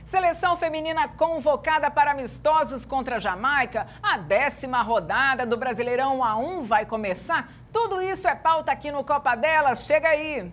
Seleção feminina convocada para amistosos contra a Jamaica. A 10ª rodada do Brasileirão A1 vai começar. Tudo isso é pauta aqui no Copa Delas. Chega aí!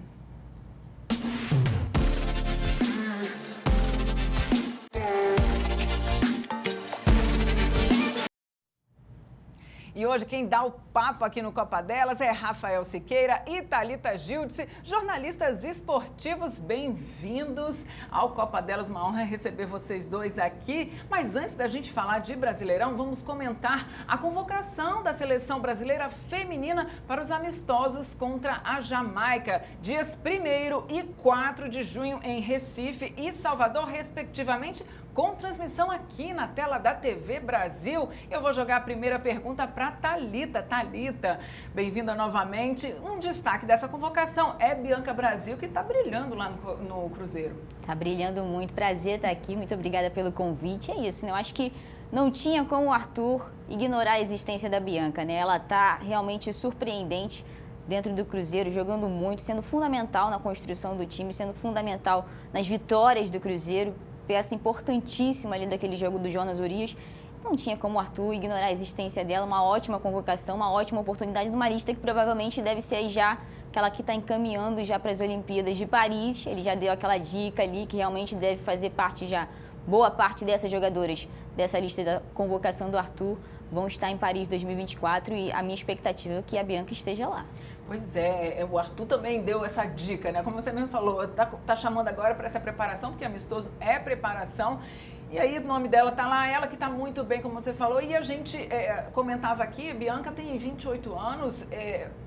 E hoje quem dá o papo aqui no Copa Delas é Rafael Siqueira e Thalita Gildice, jornalistas esportivos. Bem-vindos ao Copa Delas, uma honra receber vocês dois aqui. Mas antes da gente falar de Brasileirão, vamos comentar a convocação da seleção brasileira feminina para os amistosos contra a Jamaica, dias 1º e 4 de junho em Recife e Salvador, respectivamente, com transmissão aqui na tela da TV Brasil. Eu vou jogar a primeira pergunta para Thalita. Thalita, bem-vinda novamente. Um destaque dessa convocação é Bianca Brasil, que está brilhando lá no Cruzeiro. Está brilhando muito. Prazer estar aqui. Muito obrigada pelo convite. É isso, né? Eu acho que não tinha como o Arthur ignorar a existência da Bianca, né? Ela está realmente surpreendente dentro do Cruzeiro, jogando muito, sendo fundamental na construção do time, sendo fundamental nas vitórias do Cruzeiro. Peça importantíssima ali daquele jogo do Jonas Urias. Não tinha como o Arthur ignorar a existência dela. Uma ótima convocação, uma ótima oportunidade do Marista, que provavelmente deve ser aí já aquela que está encaminhando já para as Olimpíadas de Paris. Ele já deu aquela dica ali que realmente deve fazer parte já, boa parte dessas jogadoras dessa lista da convocação do Arthur vão estar em Paris 2024 e a minha expectativa é que a Bianca esteja lá. Pois é, o Arthur também deu essa dica, né? Como você mesmo falou, tá chamando agora para essa preparação, porque amistoso é preparação. E aí o nome dela tá lá, ela que tá muito bem, como você falou. E a gente comentava aqui, Bianca tem 28 anos,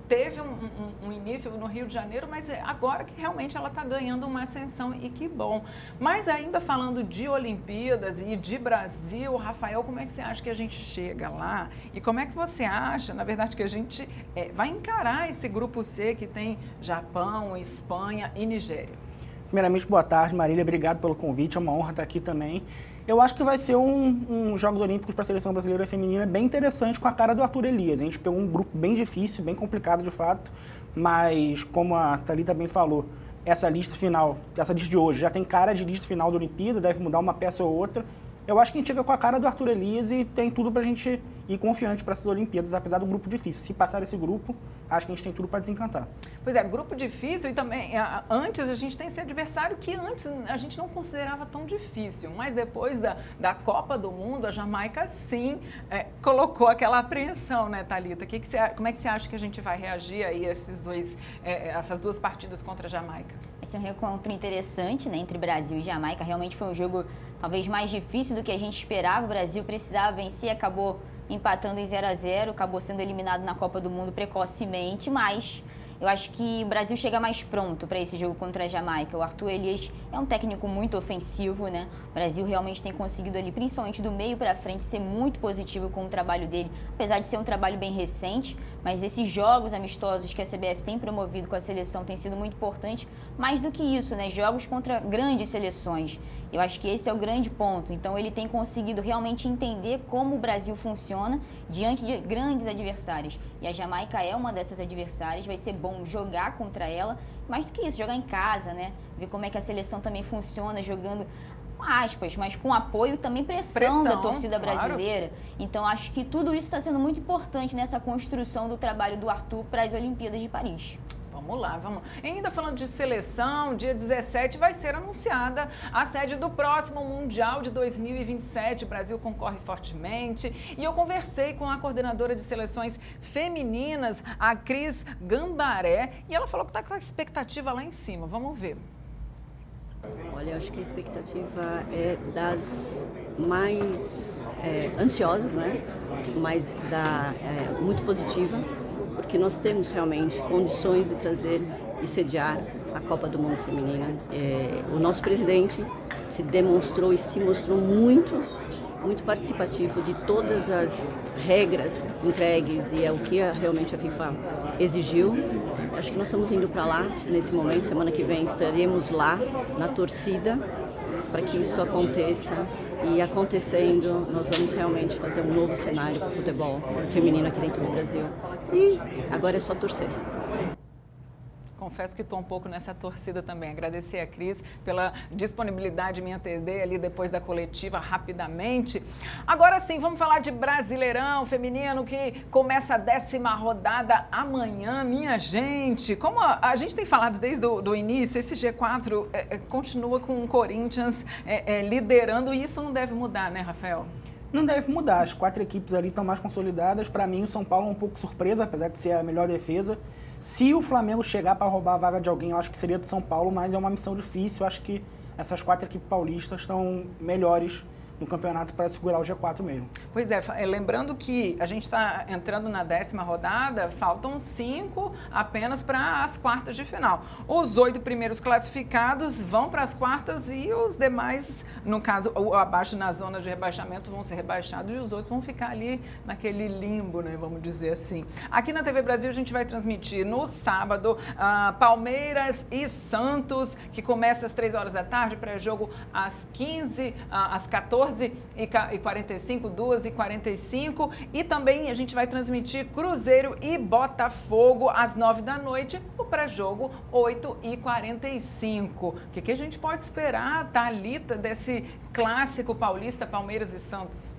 teve um início no Rio de Janeiro, mas agora que realmente ela tá ganhando uma ascensão e que bom. Mas ainda falando de Olimpíadas e de Brasil, Rafael, como é que você acha que a gente chega lá? E como é que você acha, na verdade, que a gente vai encarar esse grupo C que tem Japão, Espanha e Nigéria? Primeiramente, boa tarde, Marília. Obrigado pelo convite. É uma honra estar aqui também. Eu acho que vai ser um Jogos Olímpicos para a Seleção Brasileira Feminina bem interessante, com a cara do Arthur Elias. A gente pegou um grupo bem difícil, bem complicado de fato, mas como a Thalita bem falou, essa lista final, essa lista de hoje, já tem cara de lista final da Olimpíada, deve mudar uma peça ou outra. Eu acho que a gente chega com a cara do Arthur Elias e tem tudo para a gente ir confiante para essas Olimpíadas, apesar do grupo difícil. Se passar esse grupo, acho que a gente tem tudo para desencantar. Pois é, grupo difícil e também, antes a gente tem esse adversário que antes a gente não considerava tão difícil, mas depois da Copa do Mundo, a Jamaica sim colocou aquela apreensão, né, Thalita? Como é que você acha que a gente vai reagir aí a essas duas partidas contra a Jamaica? Esse é um reencontro interessante, né, entre Brasil e Jamaica. Realmente foi um jogo talvez mais difícil do que a gente esperava. O Brasil precisava vencer, acabou empatando em 0-0, acabou sendo eliminado na Copa do Mundo precocemente, mas eu acho que o Brasil chega mais pronto para esse jogo contra a Jamaica. O Arthur Elias é um técnico muito ofensivo, né? O Brasil realmente tem conseguido ali, principalmente do meio para frente, ser muito positivo com o trabalho dele, apesar de ser um trabalho bem recente, mas esses jogos amistosos que a CBF tem promovido com a seleção tem sido muito importante. Mais do que isso, né? Jogos contra grandes seleções. Eu acho que esse é o grande ponto. Então, ele tem conseguido realmente entender como o Brasil funciona diante de grandes adversários. E a Jamaica é uma dessas adversárias. Vai ser bom jogar contra ela. Mais do que isso, jogar em casa, né? Ver como é que a seleção também funciona, jogando, aspas, mas com apoio também pressão da torcida brasileira. Claro. Então, acho que tudo isso está sendo muito importante nessa construção do trabalho do Arthur para as Olimpíadas de Paris. Vamos lá, vamos. E ainda falando de seleção, dia 17 vai ser anunciada a sede do próximo Mundial de 2027. O Brasil concorre fortemente. E eu conversei com a coordenadora de seleções femininas, a Cris Gambaré, e ela falou que está com a expectativa lá em cima. Vamos ver. Olha, eu acho que a expectativa é das mais ansiosas, né? Mas muito positiva, porque nós temos realmente condições de trazer e sediar a Copa do Mundo Feminina. O nosso presidente se demonstrou e se mostrou muito participativo de todas as regras entregues e é o que realmente a FIFA exigiu. Acho que nós estamos indo para lá nesse momento. Semana que vem estaremos lá na torcida para que isso aconteça. E acontecendo, nós vamos realmente fazer um novo cenário para o futebol feminino aqui dentro do Brasil. E agora é só torcer. Confesso que estou um pouco nessa torcida também. Agradecer a Cris pela disponibilidade em me atender ali depois da coletiva rapidamente. Agora sim, vamos falar de Brasileirão feminino que começa a 10ª rodada amanhã. Minha gente, como a gente tem falado desde o início, esse G4 continua com o Corinthians liderando e isso não deve mudar, né, Rafael? Não deve mudar, as 4 equipes ali estão mais consolidadas. Para mim, o São Paulo é um pouco surpresa, apesar de ser a melhor defesa. Se o Flamengo chegar para roubar a vaga de alguém, eu acho que seria do São Paulo, mas é uma missão difícil. Eu acho que essas 4 equipes paulistas estão melhores no campeonato para segurar o G4 mesmo. Pois é, lembrando que a gente está entrando na 10ª rodada, faltam 5 apenas para as quartas de final. Os 8 primeiros classificados vão para as quartas e os demais, no caso, abaixo na zona de rebaixamento, vão ser rebaixados e os outros vão ficar ali naquele limbo, né, vamos dizer assim. Aqui na TV Brasil a gente vai transmitir no sábado Palmeiras e Santos, que começa às 3 horas da tarde, pré-jogo às 15, às 14h45, 2h45, e também a gente vai transmitir Cruzeiro e Botafogo às 9 da noite, o pré-jogo 8h45. O que a gente pode esperar, Thalita, desse clássico paulista, Palmeiras e Santos?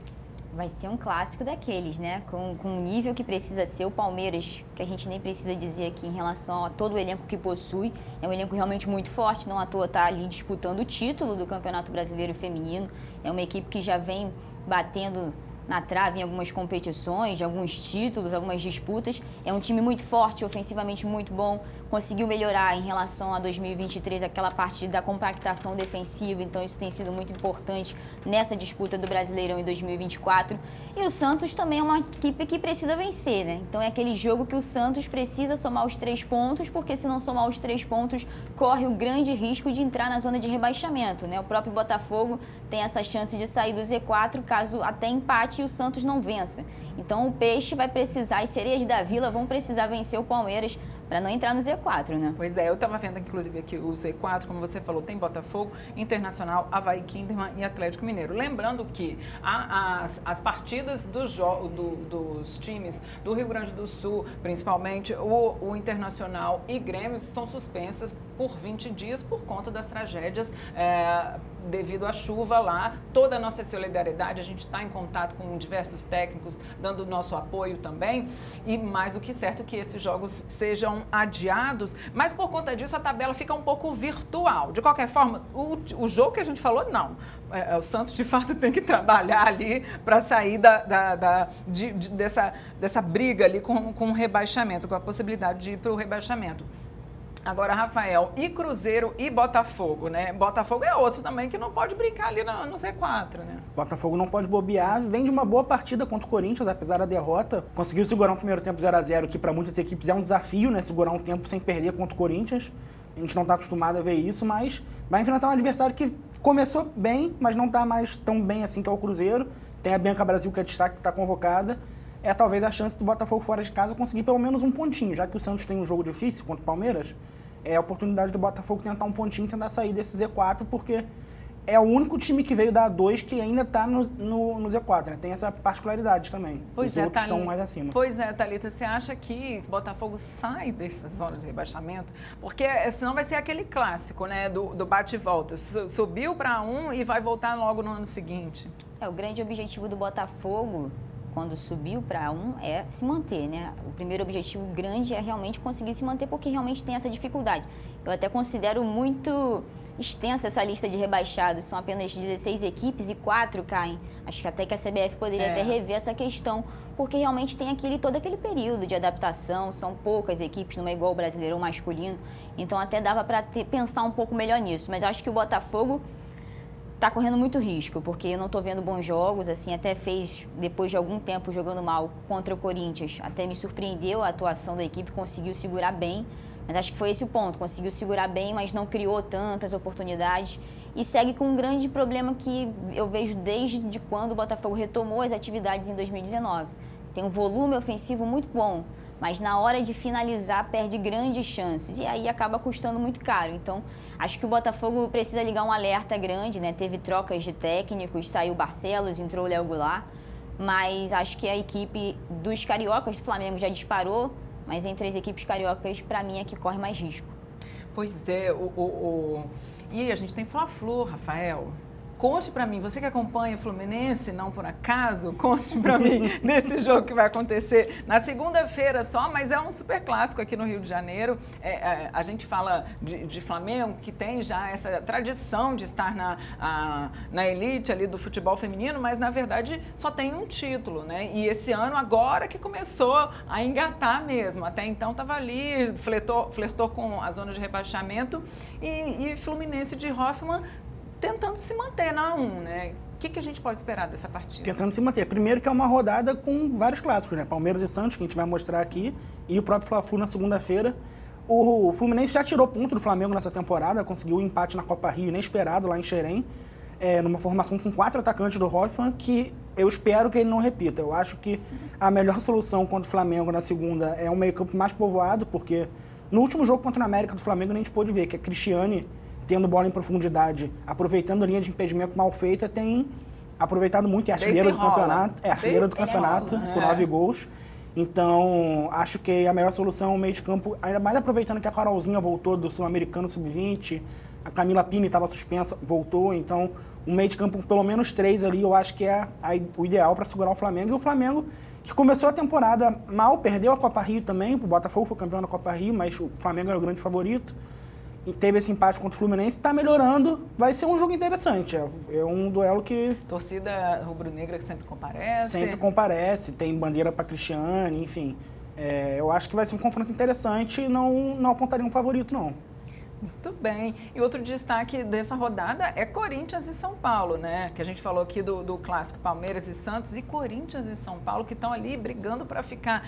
Vai ser um clássico daqueles, né? Com o nível que precisa ser o Palmeiras, que a gente nem precisa dizer aqui em relação a todo o elenco que possui. É um elenco realmente muito forte, não à toa está ali disputando o título do Campeonato Brasileiro Feminino. É uma equipe que já vem batendo na trave em algumas competições, alguns títulos, algumas disputas. É um time muito forte, ofensivamente muito bom. Conseguiu melhorar em relação a 2023 aquela parte da compactação defensiva, então isso tem sido muito importante nessa disputa do Brasileirão em 2024. E o Santos também é uma equipe que precisa vencer, né? Então é aquele jogo que o Santos precisa somar os 3 pontos, porque se não somar os 3 pontos, corre o grande risco de entrar na zona de rebaixamento, né? O próprio Botafogo tem essa chance de sair do Z4 caso até empate e o Santos não vença. Então o Peixe vai precisar, as Sereias da Vila vão precisar vencer o Palmeiras para não entrar no Z4, né? Pois é, eu estava vendo inclusive aqui o Z4, como você falou, tem Botafogo, Internacional, Avaí, Kinderman e Atlético Mineiro. Lembrando que as partidas dos times do Rio Grande do Sul, principalmente o Internacional e Grêmio, estão suspensas por 20 dias por conta das tragédias devido à chuva lá. Toda a nossa solidariedade, a gente está em contato com diversos técnicos, dando o nosso apoio também, e mais do que certo que esses jogos sejam adiados, mas por conta disso a tabela fica um pouco virtual. De qualquer forma, o jogo que a gente falou, não. O Santos, de fato, tem que trabalhar ali para sair dessa briga ali com o rebaixamento, com a possibilidade de ir para o rebaixamento. Agora, Rafael, e Cruzeiro e Botafogo, né? Botafogo é outro também que não pode brincar ali no Z4, né? Botafogo não pode bobear, vem de uma boa partida contra o Corinthians, apesar da derrota. Conseguiu segurar um primeiro tempo 0-0, que para muitas equipes é um desafio, né? Segurar um tempo sem perder contra o Corinthians. A gente não está acostumado a ver isso, mas vai enfrentar um adversário que começou bem, mas não está mais tão bem assim que é o Cruzeiro. Tem a Bianca Brasil, que é destaque, que está convocada. É talvez a chance do Botafogo fora de casa conseguir pelo menos um pontinho, já que o Santos tem um jogo difícil contra o Palmeiras. É a oportunidade do Botafogo tentar um pontinho e tentar sair desse Z4, porque é o único time que veio da A2 que ainda está no Z4, né? Tem essa particularidade também. Pois Os outros estão mais acima. Pois é, Thalita, você acha que o Botafogo sai dessa zona de rebaixamento? Porque senão vai ser aquele clássico, né, do bate e volta. Subiu para um e vai voltar logo no ano seguinte. O grande objetivo do Botafogo, quando subiu para um, é se manter, né? O primeiro objetivo grande é realmente conseguir se manter, porque realmente tem essa dificuldade. Eu até considero muito extensa essa lista de rebaixados, são apenas 16 equipes e 4 caem. Acho que até que a CBF poderia até rever essa questão, porque realmente tem todo aquele período de adaptação, são poucas equipes numa igual Brasileirão masculino, então até dava para pensar um pouco melhor nisso, mas acho que o Botafogo está correndo muito risco, porque eu não estou vendo bons jogos, assim, até fez, depois de algum tempo jogando mal contra o Corinthians, até me surpreendeu a atuação da equipe, conseguiu segurar bem, mas acho que foi esse o ponto, conseguiu segurar bem, mas não criou tantas oportunidades e segue com um grande problema que eu vejo desde quando o Botafogo retomou as atividades em 2019. Tem um volume ofensivo muito bom, mas na hora de finalizar perde grandes chances e aí acaba custando muito caro. Então, acho que o Botafogo precisa ligar um alerta grande, né? Teve trocas de técnicos, saiu o Barcelos, entrou o Léo Goulart, mas acho que a equipe dos cariocas do Flamengo já disparou, mas entre as equipes cariocas, para mim, é que corre mais risco. Pois é, e a gente tem Fla-Flu, Rafael. Conte para mim, você que acompanha o Fluminense, não por acaso, conte para mim desse jogo que vai acontecer na segunda-feira só, mas é um super clássico aqui no Rio de Janeiro. A gente fala de Flamengo, que tem já essa tradição de estar na elite ali do futebol feminino, mas na verdade só tem um título, né? E esse ano agora que começou a engatar mesmo. Até então estava ali, flertou com a zona de rebaixamento e Fluminense de Hoffmann tentando se manter na A1, né? O que a gente pode esperar dessa partida? Tentando se manter. Primeiro que é uma rodada com vários clássicos, né? Palmeiras e Santos, que a gente vai mostrar aqui, e o próprio Fla-Flu na segunda-feira. O Fluminense já tirou ponto do Flamengo nessa temporada, conseguiu um empate na Copa Rio inesperado lá em Xerém, numa formação com 4 atacantes do Hoffmann, que eu espero que ele não repita. Eu acho que a melhor solução contra o Flamengo na segunda é um meio-campo mais povoado, porque no último jogo contra o América do Flamengo a gente pôde ver que a Cristiane, tendo bola em profundidade, aproveitando a linha de impedimento mal feita, tem aproveitado muito, é artilheira do campeonato. É artilheira do campeonato, com 9 gols. Então, acho que a melhor solução é o meio de campo, ainda mais aproveitando que a Carolzinha voltou do Sul-Americano Sub-20, a Camila Pini estava suspensa, voltou, então um meio de campo pelo menos 3 ali, eu acho que é o ideal para segurar o Flamengo. E o Flamengo, que começou a temporada mal, perdeu a Copa Rio também, o Botafogo foi campeão da Copa Rio, mas o Flamengo era o grande favorito. E teve esse empate contra o Fluminense, está melhorando, vai ser um jogo interessante. É um duelo que... Torcida rubro-negra que sempre comparece. Sempre comparece, tem bandeira para Cristiane, enfim. Eu acho que vai ser um confronto interessante e não apontaria um favorito, não. Muito bem. E outro destaque dessa rodada é Corinthians e São Paulo, né? Que a gente falou aqui do clássico Palmeiras e Santos, e Corinthians e São Paulo que estão ali brigando para ficar.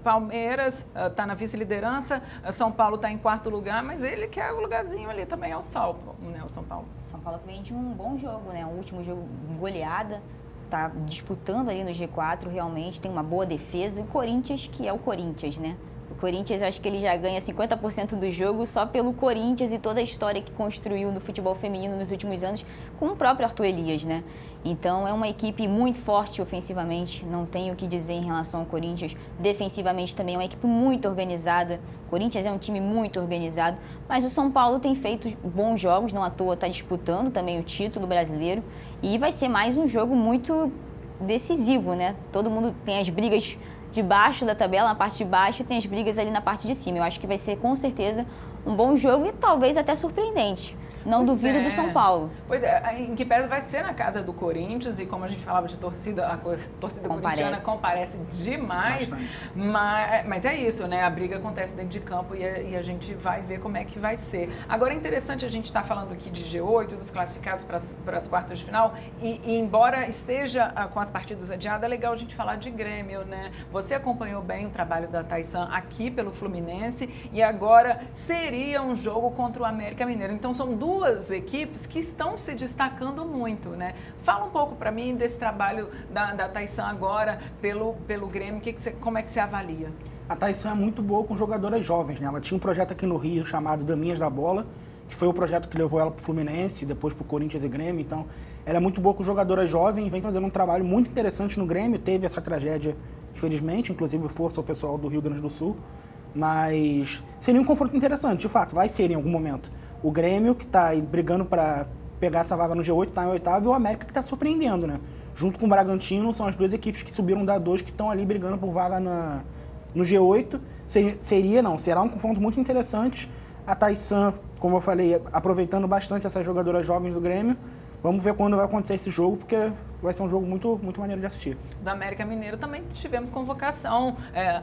Palmeiras está na vice-liderança, São Paulo está em 4º lugar, mas ele quer o lugarzinho ali também ao sol, né? O São Paulo. São Paulo que vem de um bom jogo, né? O último jogo goleada, está disputando ali no G4 realmente, tem uma boa defesa. E o Corinthians, que é o Corinthians, né? O Corinthians, acho que ele já ganha 50% do jogo só pelo Corinthians e toda a história que construiu no futebol feminino nos últimos anos, com o próprio Arthur Elias, né? Então, é uma equipe muito forte ofensivamente, não tenho o que dizer em relação ao Corinthians. Defensivamente também é uma equipe muito organizada. O Corinthians é um time muito organizado, mas o São Paulo tem feito bons jogos, não à toa está disputando também o título brasileiro, e vai ser mais um jogo muito decisivo, né? Todo mundo tem as brigas de baixo da tabela, na parte de baixo, tem as brigas ali na parte de cima. Eu acho que vai ser, com certeza, um bom jogo e talvez até surpreendente. Não duvido do São Paulo. Pois é, em que pese vai ser na casa do Corinthians, e como a gente falava de torcida, a torcida corintiana comparece demais, mas é isso, né? A briga acontece dentro de campo e a gente vai ver como é que vai ser. Agora é interessante a gente estar falando aqui de G8, dos classificados para as quartas de final, e embora esteja com as partidas adiadas, é legal a gente falar de Grêmio, né? Você acompanhou bem o trabalho da Taissan aqui pelo Fluminense, e agora seria um jogo contra o América Mineiro. Então são duas equipes que estão se destacando muito, né? Fala um pouco para mim desse trabalho da Taissan agora pelo Grêmio, como é que você avalia? A Taissan é muito boa com jogadoras jovens, né? Ela tinha um projeto aqui no Rio chamado Daminhas da Bola, que foi o projeto que levou ela para o Fluminense, depois para o Corinthians e Grêmio. Então, ela é muito boa com jogadoras jovens, vem fazendo um trabalho muito interessante no Grêmio. Teve essa tragédia, infelizmente, inclusive força ao pessoal do Rio Grande do Sul. Mas seria um confronto interessante, de fato, vai ser em algum momento. O Grêmio, que está brigando para pegar essa vaga no G8, está em 8º, e o América, que está surpreendendo, né? Junto com o Bragantino, são as duas equipes que subiram da 2, que estão ali brigando por vaga no G8. Será um confronto muito interessante. A Taissan, como eu falei, aproveitando bastante essas jogadoras jovens do Grêmio. Vamos ver quando vai acontecer esse jogo, porque vai ser um jogo muito, muito maneiro de assistir. Do América Mineiro também tivemos convocação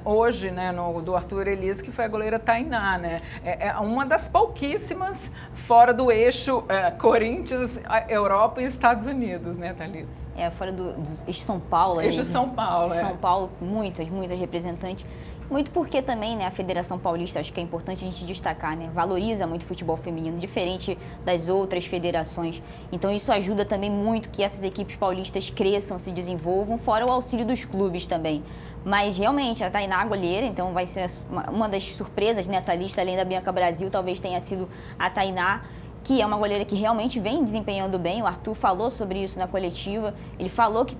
hoje, né, do Arthur Elias, que foi a goleira Tainá, né? É uma das pouquíssimas fora do eixo Corinthians, Europa e Estados Unidos, né, Thalita? Fora do eixo São Paulo. Eixo São Paulo, São Paulo, muitas representantes. Muito porque também, né, a Federação Paulista, acho que é importante a gente destacar, né, valoriza muito o futebol feminino, diferente das outras federações. Então isso ajuda também muito que essas equipes paulistas cresçam, se desenvolvam, fora o auxílio dos clubes também. Mas realmente a Tainá goleira, então vai ser uma das surpresas nessa lista, além da Bianca Brasil, talvez tenha sido a Tainá, que é uma goleira que realmente vem desempenhando bem. O Arthur falou sobre isso na coletiva, ele falou que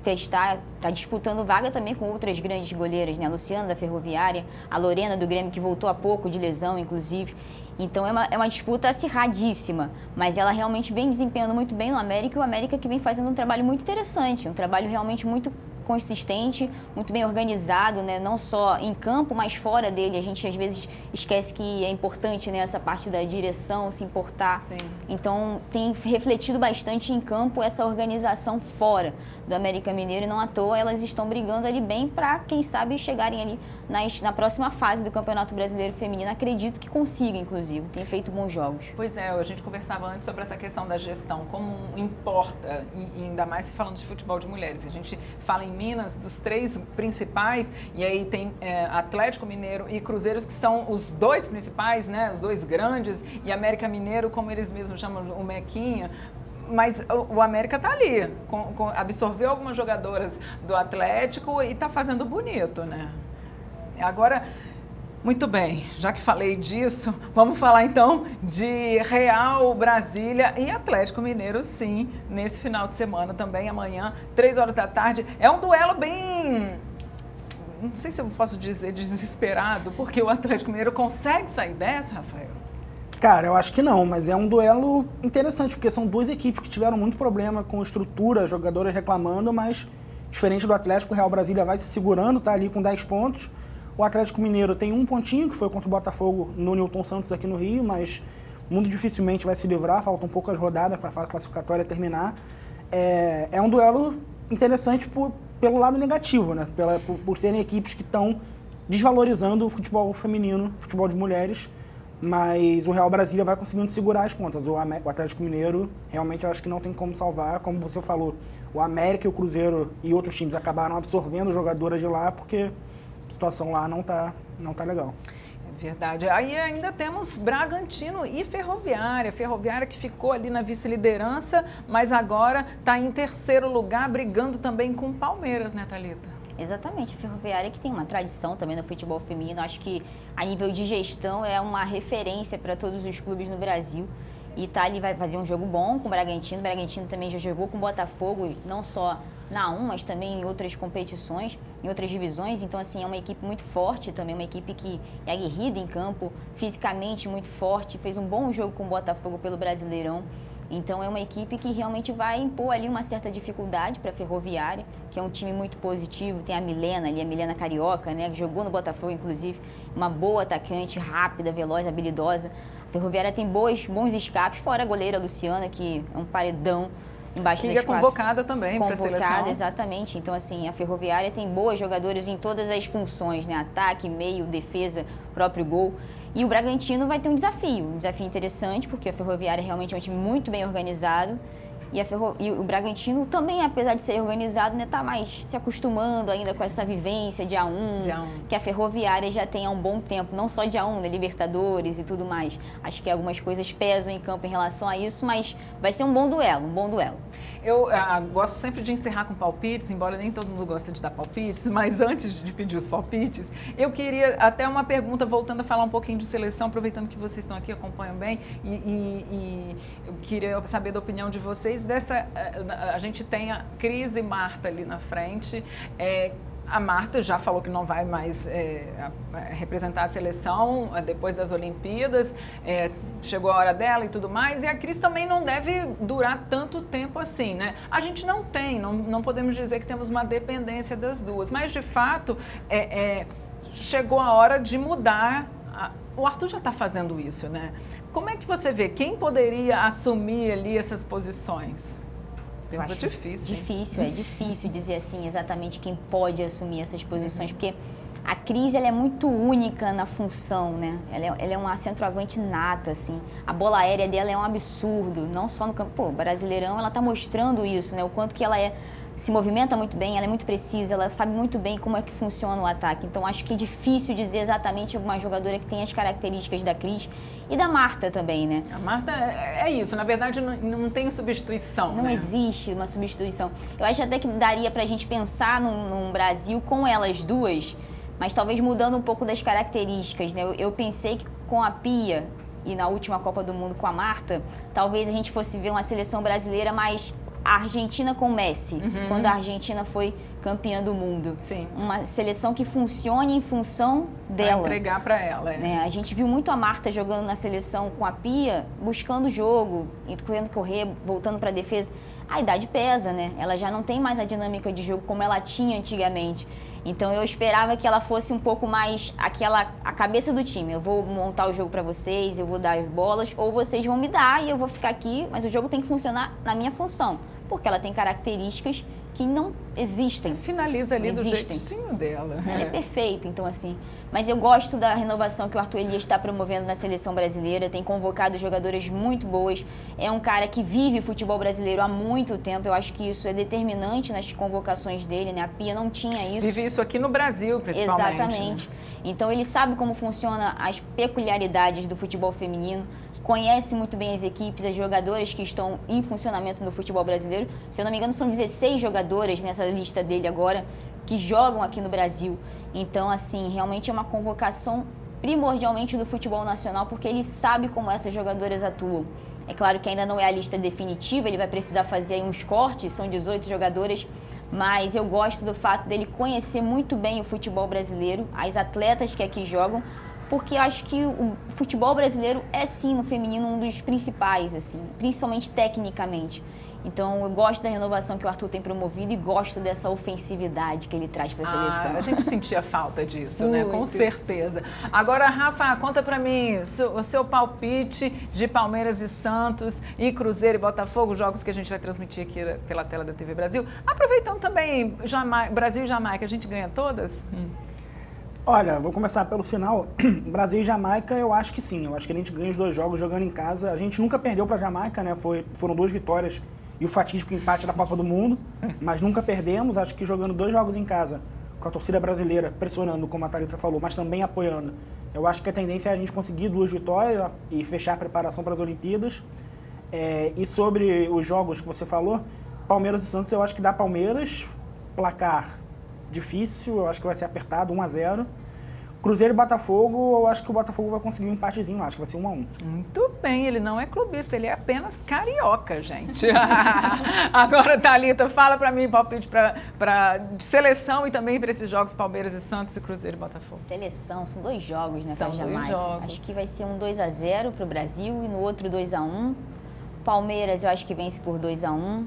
testar, está disputando vaga também com outras grandes goleiras, né? A Luciana da Ferroviária, a Lorena do Grêmio, que voltou há pouco de lesão, inclusive. Então é uma disputa acirradíssima, mas ela realmente vem desempenhando muito bem no América, e o América que vem fazendo um trabalho muito interessante, um trabalho realmente muito consistente, muito bem organizado, né? Não só em campo, mas fora dele. A gente às vezes esquece que é importante, né, essa parte da direção, se importar. Sim. Então tem refletido bastante em campo essa organização fora do América Mineiro, e não à toa elas estão brigando ali bem para, quem sabe, chegarem ali na próxima fase do Campeonato Brasileiro Feminino. Acredito que consiga, inclusive. Tem feito bons jogos. Pois é, a gente conversava antes sobre essa questão da gestão, como importa, e ainda mais falando de futebol de mulheres. A gente fala em Minas, dos 3 principais, e aí tem Atlético Mineiro e Cruzeiros, que são os 2 principais, né, os 2 grandes, e América Mineiro, como eles mesmos chamam, o Mequinha. Mas o América está ali, absorveu algumas jogadoras do Atlético e está fazendo bonito, né? Agora, muito bem, já que falei disso, vamos falar então de Real, Brasília e Atlético Mineiro, sim, nesse final de semana também, amanhã, 3 horas da tarde. É um duelo bem, não sei se eu posso dizer desesperado, porque o Atlético Mineiro consegue sair dessa, Rafael? Cara, eu acho que não, mas é um duelo interessante, porque são 2 equipes que tiveram muito problema com estrutura, jogadoras reclamando, mas diferente do Atlético, o Real Brasília vai se segurando, tá ali com 10 pontos. O Atlético Mineiro tem 1 pontinho, que foi contra o Botafogo no Newton Santos aqui no Rio, mas muito dificilmente vai se livrar, faltam poucas rodadas para a fase classificatória terminar. É um duelo interessante pelo lado negativo, né? Por serem equipes que estão desvalorizando o futebol feminino, o futebol de mulheres, mas o Real Brasília vai conseguindo segurar as pontas. O Atlético Mineiro, realmente, eu acho que não tem como salvar. Como você falou, o América e o Cruzeiro e outros times acabaram absorvendo jogadoras de lá, porque a situação lá não tá legal. É verdade. Aí ainda temos Bragantino e Ferroviária. Ferroviária que ficou ali na vice-liderança, mas agora está em 3º lugar, brigando também com o Palmeiras, né, Thalita? Exatamente, a Ferroviária que tem uma tradição também no futebol feminino, acho que a nível de gestão é uma referência para todos os clubes no Brasil. E tá ali, vai fazer um jogo bom com o Bragantino. O Bragantino também já jogou com o Botafogo, não só na 1, mas também em outras competições, em outras divisões. Então, assim, é uma equipe muito forte também, uma equipe que é aguerrida em campo, fisicamente muito forte, fez um bom jogo com o Botafogo pelo Brasileirão. Então, é uma equipe que realmente vai impor ali uma certa dificuldade para a Ferroviária, que é um time muito positivo. Tem a Milena ali, a Milena Carioca, né, que jogou no Botafogo, inclusive, uma boa atacante, rápida, veloz, habilidosa. A Ferroviária tem bons escapes, fora a goleira Luciana, que é um paredão embaixo das 4. Que é convocada também para a seleção. Convocada, exatamente. Então, assim, a Ferroviária tem boas jogadoras em todas as funções, né? Ataque, meio, defesa, próprio gol. E o Bragantino vai ter um desafio interessante, porque a Ferroviária realmente é um time muito bem organizado. E o Bragantino também, apesar de ser organizado, né, tá mais se acostumando ainda com essa vivência de A1, que a Ferroviária já tem há um bom tempo, não só de A1, né, Libertadores e tudo mais. Acho que algumas coisas pesam em campo em relação a isso, mas vai ser um bom duelo. Eu gosto sempre de encerrar com palpites, embora nem todo mundo gosta de dar palpites, mas antes de pedir os palpites, eu queria até uma pergunta, voltando a falar um pouquinho de seleção, aproveitando que vocês estão aqui, acompanham bem, e eu queria saber da opinião de vocês. A gente tem a Cris e Marta ali na frente. A Marta já falou que não vai mais representar a seleção depois das Olimpíadas, chegou a hora dela e tudo mais, e a Cris também não deve durar tanto tempo assim, né? A gente não podemos dizer que temos uma dependência das duas, mas de fato chegou a hora de mudar. O Arthur já está fazendo isso, né? Como é que você vê? Quem poderia assumir ali essas posições? Pergunta difícil. É difícil dizer assim exatamente quem pode assumir essas posições, porque a Cris, ela é muito única na função, né? Ela é uma centroavante nata, assim. A bola aérea dela é um absurdo, não só no campo. Pô, Brasileirão, ela está mostrando isso, né? O quanto que ela se movimenta muito bem, ela é muito precisa, ela sabe muito bem como é que funciona o ataque. Então, acho que é difícil dizer exatamente uma jogadora que tem as características da Cris e da Marta também, né? A Marta é isso, na verdade não tem substituição, Não existe uma substituição. Eu acho até que daria pra gente pensar num Brasil com elas duas, mas talvez mudando um pouco das características, né? Eu pensei que com a Pia e na última Copa do Mundo com a Marta, talvez a gente fosse ver uma seleção brasileira mais a Argentina com Messi, quando a Argentina foi campeã do mundo. Sim. Uma seleção que funcione em função dela. Pra entregar para ela. Né? A gente viu muito a Marta jogando na seleção com a Pia, buscando o jogo, querendo correr, voltando para a defesa. A idade pesa, né? Ela já não tem mais a dinâmica de jogo como ela tinha antigamente. Então eu esperava que ela fosse um pouco mais a cabeça do time. Eu vou montar o jogo para vocês, eu vou dar as bolas, ou vocês vão me dar e eu vou ficar aqui, mas o jogo tem que funcionar na minha função, porque ela tem características que não existem. Finaliza ali do Existem. jeitinho dela. Ela é perfeita, então assim. Mas eu gosto da renovação que o Arthur Elias está promovendo na seleção brasileira, tem convocado jogadoras muito boas, é um cara que vive futebol brasileiro há muito tempo, eu acho que isso é determinante nas convocações dele, né? A Pia não tinha isso. Vive isso aqui no Brasil, principalmente. Exatamente. Então ele sabe como funciona as peculiaridades do futebol feminino, conhece muito bem as equipes, as jogadoras que estão em funcionamento no futebol brasileiro. Se eu não me engano, são 16 jogadoras nessa lista dele agora que jogam aqui no Brasil. Então, assim, realmente é uma convocação primordialmente do futebol nacional, porque ele sabe como essas jogadoras atuam. É claro que ainda não é a lista definitiva, ele vai precisar fazer aí uns cortes, são 18 jogadoras, mas eu gosto do fato dele conhecer muito bem o futebol brasileiro, as atletas que aqui jogam, porque acho que o futebol brasileiro é, sim, no feminino, um dos principais, assim, principalmente tecnicamente. Então, eu gosto da renovação que o Arthur tem promovido e gosto dessa ofensividade que ele traz para a seleção. A gente sentia falta disso, né? Com Muito. certeza. Agora, Rafa, conta para mim o seu palpite de Palmeiras e Santos e Cruzeiro e Botafogo, jogos que a gente vai transmitir aqui pela tela da TV Brasil. Aproveitando também Brasil e Jamaica, a gente ganha todas? Olha, vou começar pelo final. Brasil e Jamaica, eu acho que sim. Eu acho que a gente ganha os 2 jogos jogando em casa. A gente nunca perdeu para a Jamaica, né? Foram 2 vitórias e o fatídico empate da Copa do Mundo, mas nunca perdemos. Acho que jogando 2 jogos em casa, com a torcida brasileira pressionando, como a Thalita falou, mas também apoiando, eu acho que a tendência é a gente conseguir 2 vitórias e fechar a preparação para as Olimpíadas. E sobre os jogos que você falou, Palmeiras e Santos, eu acho que dá Palmeiras, placar difícil, eu acho que vai ser apertado, 1-0. Cruzeiro e Botafogo, eu acho que o Botafogo vai conseguir um empatezinho lá, acho que vai ser 1-1. Muito bem, ele não é clubista, ele é apenas carioca, gente. Agora, Thalita, fala para mim palpite de seleção e também para esses jogos Palmeiras e Santos e Cruzeiro e Botafogo. Seleção, são 2 jogos, né, São para 2 Jamaica. jogos. Acho que vai ser um 2-0 para o Brasil e no outro 2-1. Palmeiras eu acho que vence por 2-1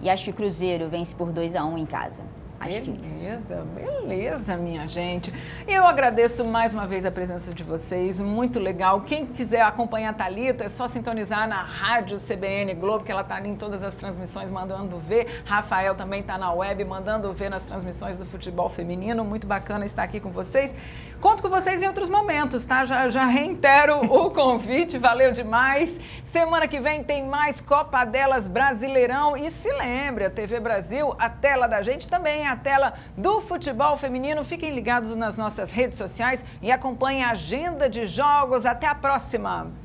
e acho que o Cruzeiro vence por 2-1 em casa. Acho que é isso. Beleza, minha gente. Eu agradeço mais uma vez a presença de vocês, muito legal. Quem quiser acompanhar a Thalita, é só sintonizar na rádio CBN Globo, que ela está em todas as transmissões, mandando ver. Rafael também está na web, mandando ver nas transmissões do futebol feminino. Muito bacana estar aqui com vocês. Conto com vocês em outros momentos, tá? Já reitero o convite, valeu demais. Semana que vem tem mais Copa Delas Brasileirão. E se lembre, a TV Brasil, a tela da gente também é a tela do futebol feminino. Fiquem ligados nas nossas redes sociais e acompanhem a agenda de jogos. Até a próxima!